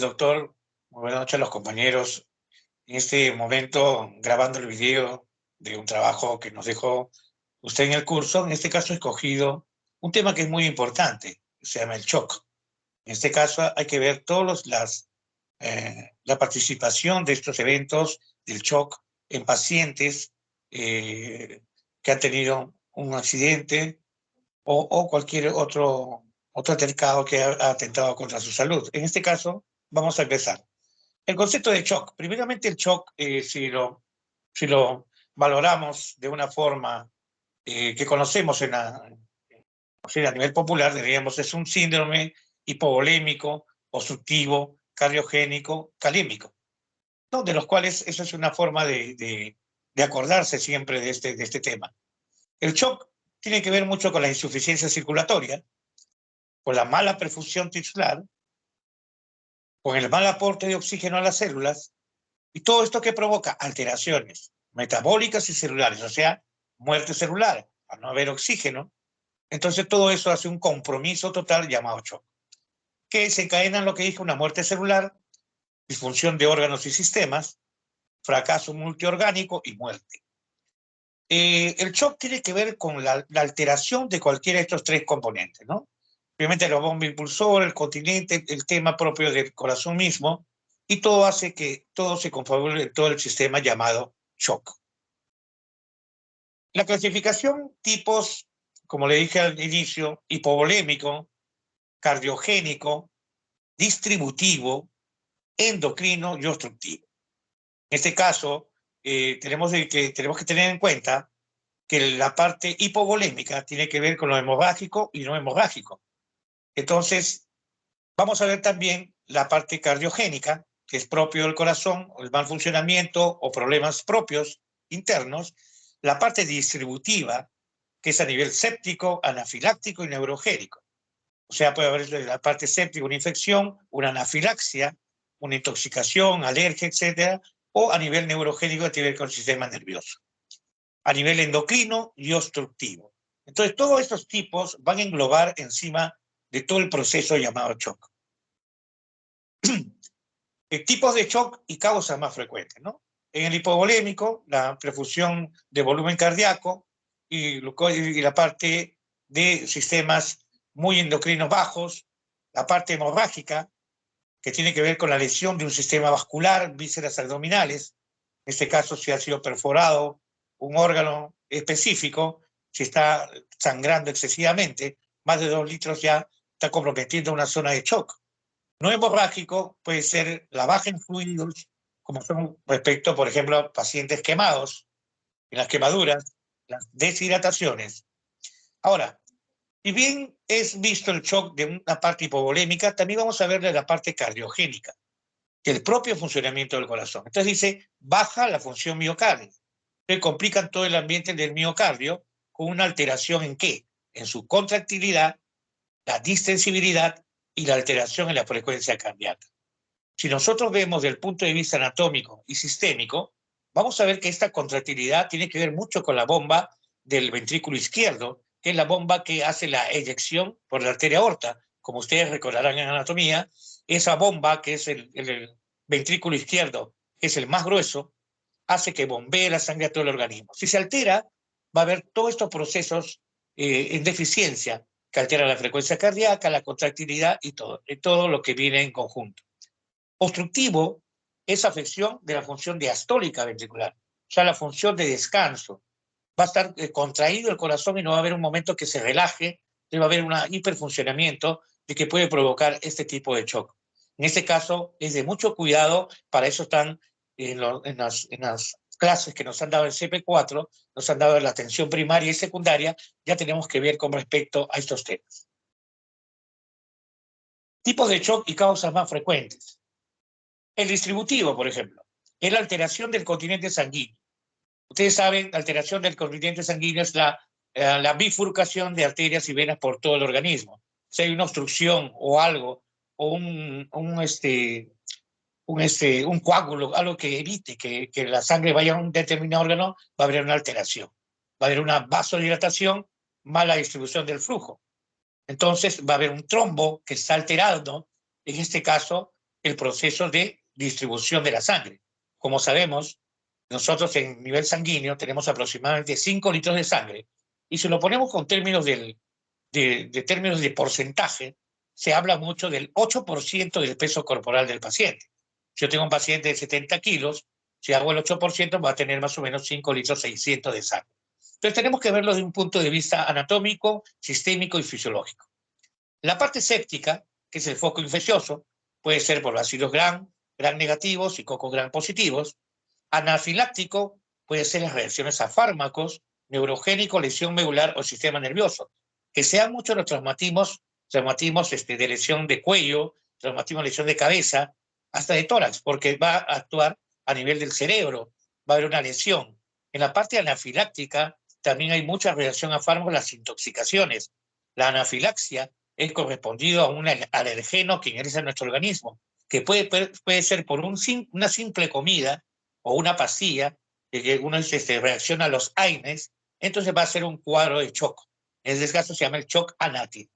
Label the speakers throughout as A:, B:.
A: doctor. Muy buenas noches a los compañeros. En este momento, grabando el video de un trabajo que nos dejó usted en el curso, en este caso he escogido un tema que es muy importante, se llama el shock. En este caso hay que ver la participación de estos eventos del shock en pacientes que han tenido un accidente o cualquier otro altercado que ha atentado contra su salud. En este caso, vamos a empezar. El concepto de shock. Primeramente, el shock, si lo valoramos de una forma que conocemos o sea, a nivel popular, diríamos, es un síndrome hipovolémico, obstructivo, cardiogénico, calímico, ¿no? De los cuales eso es una forma de acordarse siempre de este tema. El shock tiene que ver mucho con la insuficiencia circulatoria, con la mala perfusión tisular, con el mal aporte de oxígeno a las células, y todo esto que provoca alteraciones metabólicas y celulares, o sea, muerte celular, al no haber oxígeno. Entonces todo eso hace un compromiso total llamado shock, que desencadena en lo que dije, una muerte celular, disfunción de órganos y sistemas, fracaso multiorgánico y muerte. El shock tiene que ver con la alteración de cualquiera de estos tres componentes, ¿no? Obviamente la bomba impulsora, el continente, el tema propio del corazón mismo, y todo hace que todo se configure en todo el sistema llamado shock. La clasificación tipos, como le dije al inicio, hipovolémico, cardiogénico, distributivo, endocrino y obstructivo. En este caso, tenemos que tener en cuenta que la parte hipovolémica tiene que ver con lo hemorrágico y no hemorrágico. Entonces, vamos a ver también la parte cardiogénica, que es propio del corazón, el mal funcionamiento o problemas propios internos. La parte distributiva, que es a nivel séptico, anafiláctico y neurogénico. O sea, puede haber la parte séptica, una infección, una anafilaxia, una intoxicación, alergia, etcétera, o a nivel neurogénico, tiene que ver con el sistema nervioso. A nivel endocrino y obstructivo. Entonces, todos estos tipos van a englobar encima de todo el proceso llamado shock. Tipos de shock y causas más frecuentes, ¿no? En el hipovolémico, la perfusión de volumen cardíaco y la parte de sistemas muy endocrinos bajos, la parte hemorrágica, que tiene que ver con la lesión de un sistema vascular, vísceras abdominales, en este caso si ha sido perforado un órgano específico, si está sangrando excesivamente, más de 2 litros ya está comprometiendo una zona de shock. No hemorrágico puede ser la baja en fluidos, como son respecto, por ejemplo, a pacientes quemados, en las quemaduras, las deshidrataciones. Ahora, si bien es visto el shock de una parte hipovolémica, también vamos a ver de la parte cardiogénica, que es el propio funcionamiento del corazón. Entonces dice, baja la función miocardio. Se complican todo el ambiente del miocardio con una alteración ¿en qué? En su contractilidad, la distensibilidad y la alteración en la frecuencia cardíaca. Si nosotros vemos desde el punto de vista anatómico y sistémico, vamos a ver que esta contractilidad tiene que ver mucho con la bomba del ventrículo izquierdo, que es la bomba que hace la eyección por la arteria aorta. Como ustedes recordarán en anatomía, esa bomba, que es el ventrículo izquierdo, que es el más grueso, hace que bombee la sangre a todo el organismo. Si se altera, va a haber todos estos procesos en deficiencia, que alteran la frecuencia cardíaca, la contractilidad y todo lo que viene en conjunto. Obstructivo es afección de la función diastólica ventricular, o sea, la función de descanso. Va a estar contraído el corazón y no va a haber un momento que se relaje, va a haber un hiperfuncionamiento de que puede provocar este tipo de shock. En este caso es de mucho cuidado, para eso están en las clases que nos han dado en CP4, nos han dado en la atención primaria y secundaria, ya tenemos que ver con respecto a estos temas. Tipos de shock y causas más frecuentes. El distributivo, por ejemplo, es la alteración del continente sanguíneo. Ustedes saben, la alteración del continente sanguíneo es la bifurcación de arterias y venas por todo el organismo. Si hay una obstrucción o algo, o un coágulo, algo que evite que la sangre vaya a un determinado órgano, va a haber una alteración. Va a haber una vasodilatación, mala distribución del flujo. Entonces va a haber un trombo que está alterado, en este caso, el proceso de distribución de la sangre. Como sabemos, nosotros en nivel sanguíneo tenemos aproximadamente 5 litros de sangre, y si lo ponemos con términos términos de porcentaje, se habla mucho del 8% del peso corporal del paciente. Si yo tengo un paciente de 70 kilos, si hago el 8%, va a tener más o menos 5 litros 600 de sangre. Entonces tenemos que verlo desde un punto de vista anatómico, sistémico y fisiológico. La parte séptica, que es el foco infeccioso, puede ser por bacilos gram negativos y cocos gram positivos. Anafiláctico puede ser las reacciones a fármacos, neurogénico, lesión medular o sistema nervioso. Que sean muchos los traumatismos de lesión de cuello, traumatismo de lesión de cabeza, hasta de tórax, porque va a actuar a nivel del cerebro, va a haber una lesión. En la parte anafiláctica también hay mucha reacción a fármacos, las intoxicaciones. La anafilaxia es correspondido a un alergeno que ingresa en nuestro organismo, que puede ser por una simple comida o una pastilla, que uno reacciona a los AINES, entonces va a ser un cuadro de shock. En este caso se llama el shock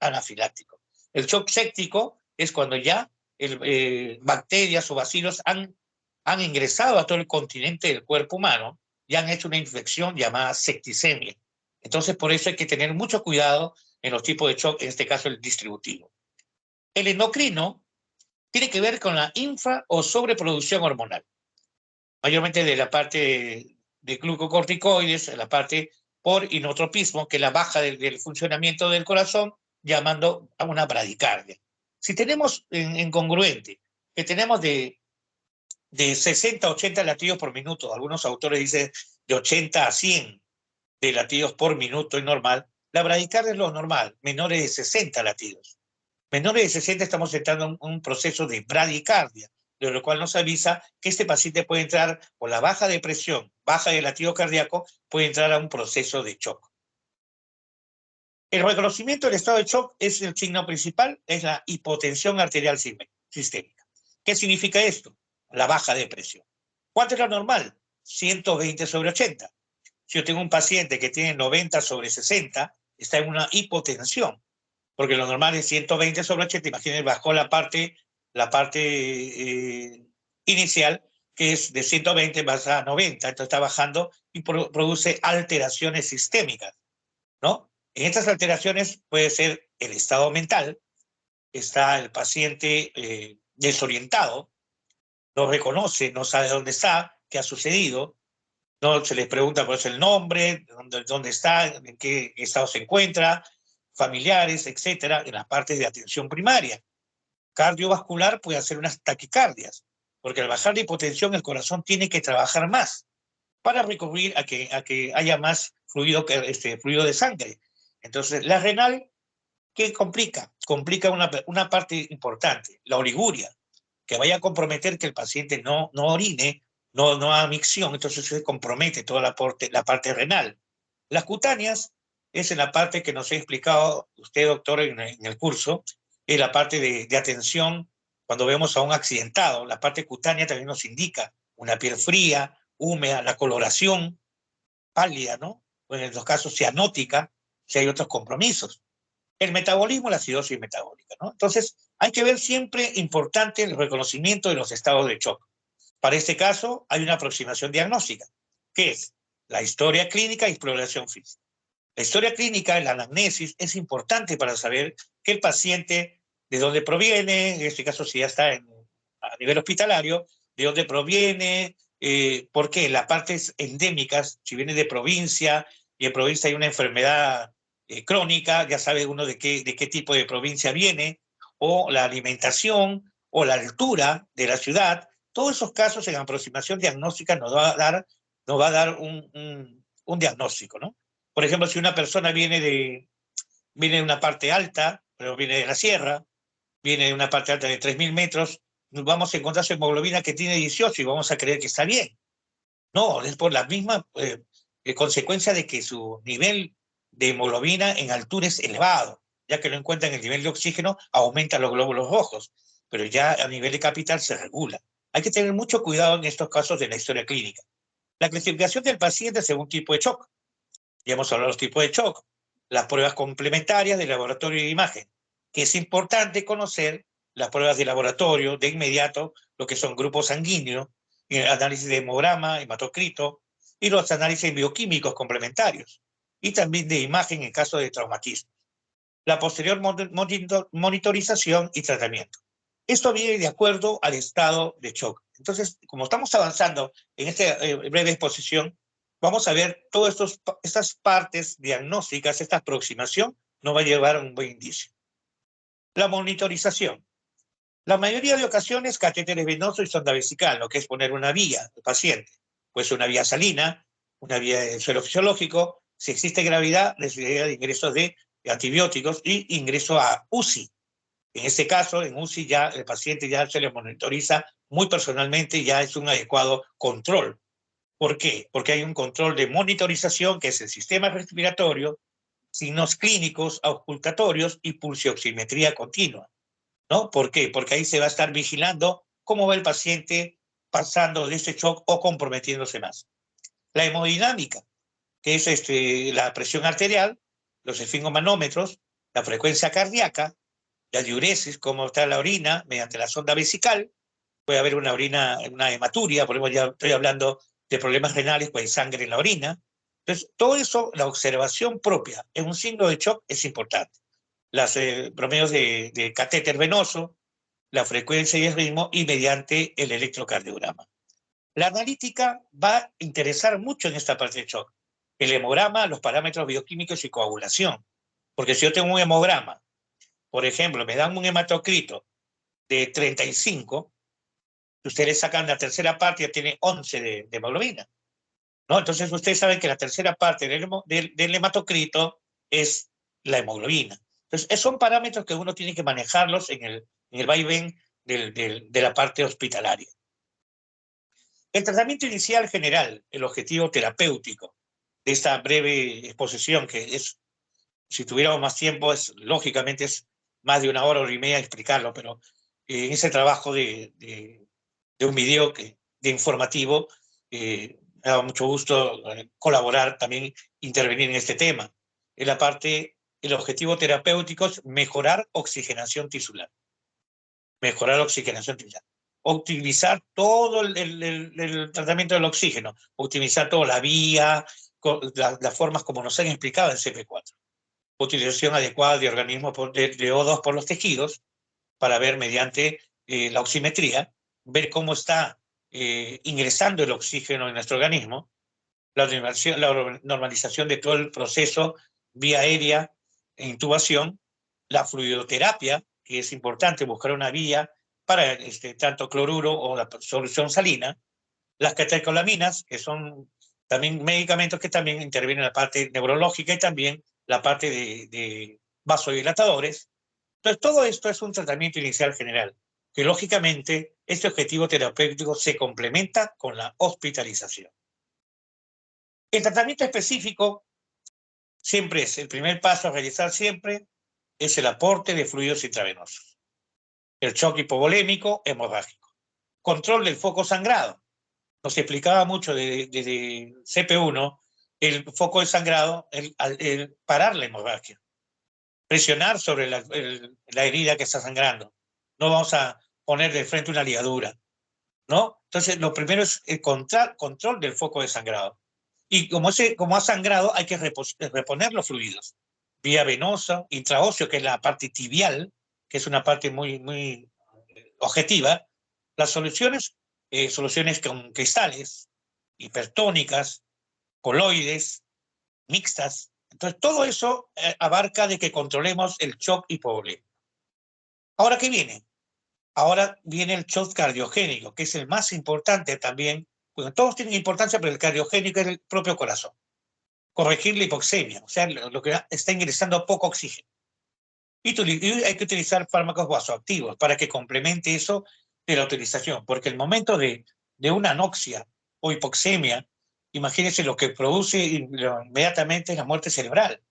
A: anafiláctico. El shock séptico es cuando ya bacterias o bacilos han ingresado a todo el continente del cuerpo humano y han hecho una infección llamada septicemia. Entonces, por eso hay que tener mucho cuidado en los tipos de shock, en este caso el distributivo. El endocrino tiene que ver con la infra o sobreproducción hormonal, mayormente de la parte de glucocorticoides, la parte por inotropismo, que es la baja del funcionamiento del corazón, llamando a una bradicardia. Si tenemos en congruente, que tenemos de 60 a 80 latidos por minuto, algunos autores dicen de 80 a 100 de latidos por minuto es normal, la bradicardia es lo normal, menores de 60 latidos. Menores de 60 estamos entrando en un proceso de bradicardia, de lo cual nos avisa que este paciente puede entrar por la baja de presión, baja de latido cardíaco, puede entrar a un proceso de shock. El reconocimiento del estado de shock es el signo principal, es la hipotensión arterial sistémica. ¿Qué significa esto? La baja de presión. ¿Cuánto es lo normal? 120/80. Si yo tengo un paciente que tiene 90/60, está en una hipotensión, porque lo normal es 120/80, imagínense, bajó la parte inicial, que es de 120 más a 90, entonces está bajando y produce alteraciones sistémicas, ¿no? En estas alteraciones puede ser el estado mental, está el paciente desorientado, no reconoce, no sabe dónde está, qué ha sucedido, no se les pregunta cuál es el nombre, dónde está, en qué estado se encuentra, familiares, etcétera, en las partes de atención primaria. Cardiovascular puede hacer unas taquicardias, porque al bajar la hipotensión el corazón tiene que trabajar más para recurrir a que haya más fluido de sangre. Entonces, la renal, ¿qué complica? Complica una parte importante, la oliguria, que vaya a comprometer que el paciente no orine, no haga micción, entonces se compromete toda la parte renal. Las cutáneas es en la parte que nos ha explicado usted, doctor, en el curso, es la parte de atención cuando vemos a un accidentado. La parte cutánea también nos indica una piel fría, húmeda, la coloración pálida, ¿no? O en los casos cianótica, si hay otros compromisos. El metabolismo, la acidosis metabólica, ¿no? Entonces, hay que ver siempre importante el reconocimiento de los estados de shock. Para este caso, hay una aproximación diagnóstica, que es la historia clínica y exploración física. La historia clínica, la anamnesis, es importante para saber que el paciente, de dónde proviene, en este caso si ya está a nivel hospitalario, de dónde proviene, por qué las partes endémicas, si viene de provincia y en provincia hay una enfermedad crónica, ya sabe uno de qué tipo de provincia viene, o la alimentación, o la altura de la ciudad. Todos esos casos en aproximación diagnóstica nos va a dar un diagnóstico, ¿no? Por ejemplo, si una persona viene de una parte alta, pero viene de la sierra, viene de una parte alta de 3.000 metros, vamos a encontrar su hemoglobina que tiene 18 y vamos a creer que está bien. No, es por la misma consecuencia de que su nivel de hemoglobina en altura es elevado, ya que no encuentran el nivel de oxígeno, aumenta los glóbulos rojos, pero ya a nivel de capital se regula. Hay que tener mucho cuidado en estos casos de la historia clínica. La clasificación del paciente según tipo de shock. Ya hemos hablado de los tipos de shock. Las pruebas complementarias de laboratorio y de imagen, que es importante conocer las pruebas de laboratorio, de inmediato, lo que son grupos sanguíneos, el análisis de hemograma, hematocrito, y los análisis bioquímicos complementarios, y también de imagen en caso de traumatismo. La posterior monitorización y tratamiento. Esto viene de acuerdo al estado de shock. Entonces, como estamos avanzando en esta breve exposición, vamos a ver todas estas partes diagnósticas, esta aproximación nos va a llevar a un buen indicio. La monitorización. La mayoría de ocasiones, catéteres venosos y sonda vesical, lo que es poner una vía al paciente. Puede ser una vía salina, una vía de suelo fisiológico. Si existe gravedad, necesidad de ingresos de antibióticos y ingreso a UCI. En este caso, en UCI ya el paciente ya se le monitoriza muy personalmente y ya es un adecuado control. ¿Por qué? Porque hay un control de monitorización que es el sistema respiratorio, signos clínicos, auscultatorios y pulsioximetría continua. ¿No? ¿Por qué? Porque ahí se va a estar vigilando cómo va el paciente pasando de ese shock o comprometiéndose más. La hemodinámica, que es la presión arterial, los esfingomanómetros, la frecuencia cardíaca, la diuresis, cómo está la orina mediante la sonda vesical. Puede haber una orina, una hematuria, por ejemplo, ya estoy hablando de problemas renales, pues hay sangre en la orina. Entonces, todo eso, la observación propia en un signo de shock es importante. Los promedios de catéter venoso, la frecuencia y el ritmo y mediante el electrocardiograma. La analítica va a interesar mucho en esta parte del shock. El hemograma, los parámetros bioquímicos y coagulación. Porque si yo tengo un hemograma, por ejemplo, me dan un hematocrito de 35, ustedes sacan la tercera parte, ya tiene 11 de hemoglobina. ¿No? Entonces ustedes saben que la tercera parte del hematocrito es la hemoglobina. Entonces, son parámetros que uno tiene que manejarlos en el vaivén de la parte hospitalaria. El tratamiento inicial general, el objetivo terapéutico de esta breve exposición, que es, si tuviéramos más tiempo, lógicamente es más de una hora y media explicarlo, pero en ese trabajo de un video de informativo, me da mucho gusto colaborar, también intervenir en este tema. En la parte, el objetivo terapéutico es mejorar oxigenación tisular. Mejorar oxigenación tisular. Optimizar todo el tratamiento del oxígeno. Optimizar toda la vía, las formas como nos han explicado en CP4. Utilización adecuada de organismos de O2 por los tejidos para ver mediante la oximetría, ver cómo está ingresando el oxígeno en nuestro organismo, la normalización de todo el proceso vía aérea e intubación, la fluidoterapia, que es importante buscar una vía para tanto cloruro o la solución salina, las catecolaminas, que son también medicamentos que también intervienen en la parte neurológica y también la parte de vasodilatadores. Entonces, todo esto es un tratamiento inicial general, que lógicamente este objetivo terapéutico se complementa con la hospitalización. El tratamiento específico siempre es, el primer paso a realizar siempre es el aporte de fluidos intravenosos. El shock hipovolémico hemorrágico. Control del foco sangrado. Nos explicaba mucho desde CP1 el foco de sangrado, el parar la hemorragia. Presionar sobre la herida que está sangrando. No vamos a poner de frente una ligadura, ¿no? Entonces, lo primero es el control del foco de sangrado. Y como ha sangrado, hay que reponer los fluidos. Vía venosa, intraóseo, que es la parte tibial, que es una parte muy, muy objetiva. Las soluciones con cristales, hipertónicas, coloides, mixtas. Entonces, todo eso abarca de que controlemos el shock hipovolémico. ¿Ahora qué viene? Ahora viene el shock cardiogénico, que es el más importante también. Bueno, todos tienen importancia, pero el cardiogénico es el propio corazón. Corregir la hipoxemia, o sea, lo que está ingresando poco oxígeno. Y hay que utilizar fármacos vasoactivos para que complemente eso de la utilización, porque el momento de una anoxia o hipoxemia, imagínense lo que produce inmediatamente la muerte cerebral.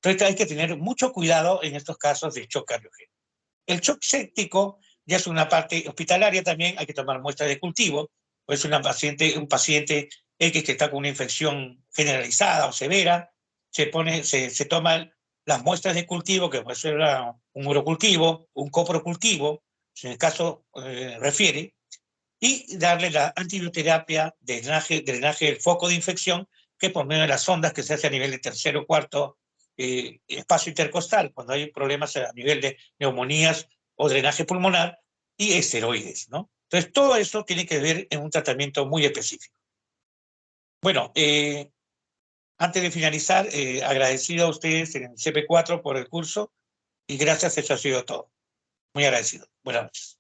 A: Entonces hay que tener mucho cuidado en estos casos de shock cardiogénico. El shock séptico ya es una parte hospitalaria también, hay que tomar muestras de cultivo, o es un paciente X que está con una infección generalizada o severa, se toman las muestras de cultivo, que puede ser un urocultivo, un coprocultivo, si en el caso refiere, y darle la antibioterapia de drenaje del foco de infección, que por medio de las sondas que se hace a nivel de tercero o cuarto espacio intercostal, cuando hay problemas a nivel de neumonías o drenaje pulmonar, y esteroides, ¿no? Entonces, todo eso tiene que ver en un tratamiento muy específico. Bueno, antes de finalizar, agradecido a ustedes en el CP4 por el curso, y gracias, eso ha sido todo. Muy agradecido. Buenas noches.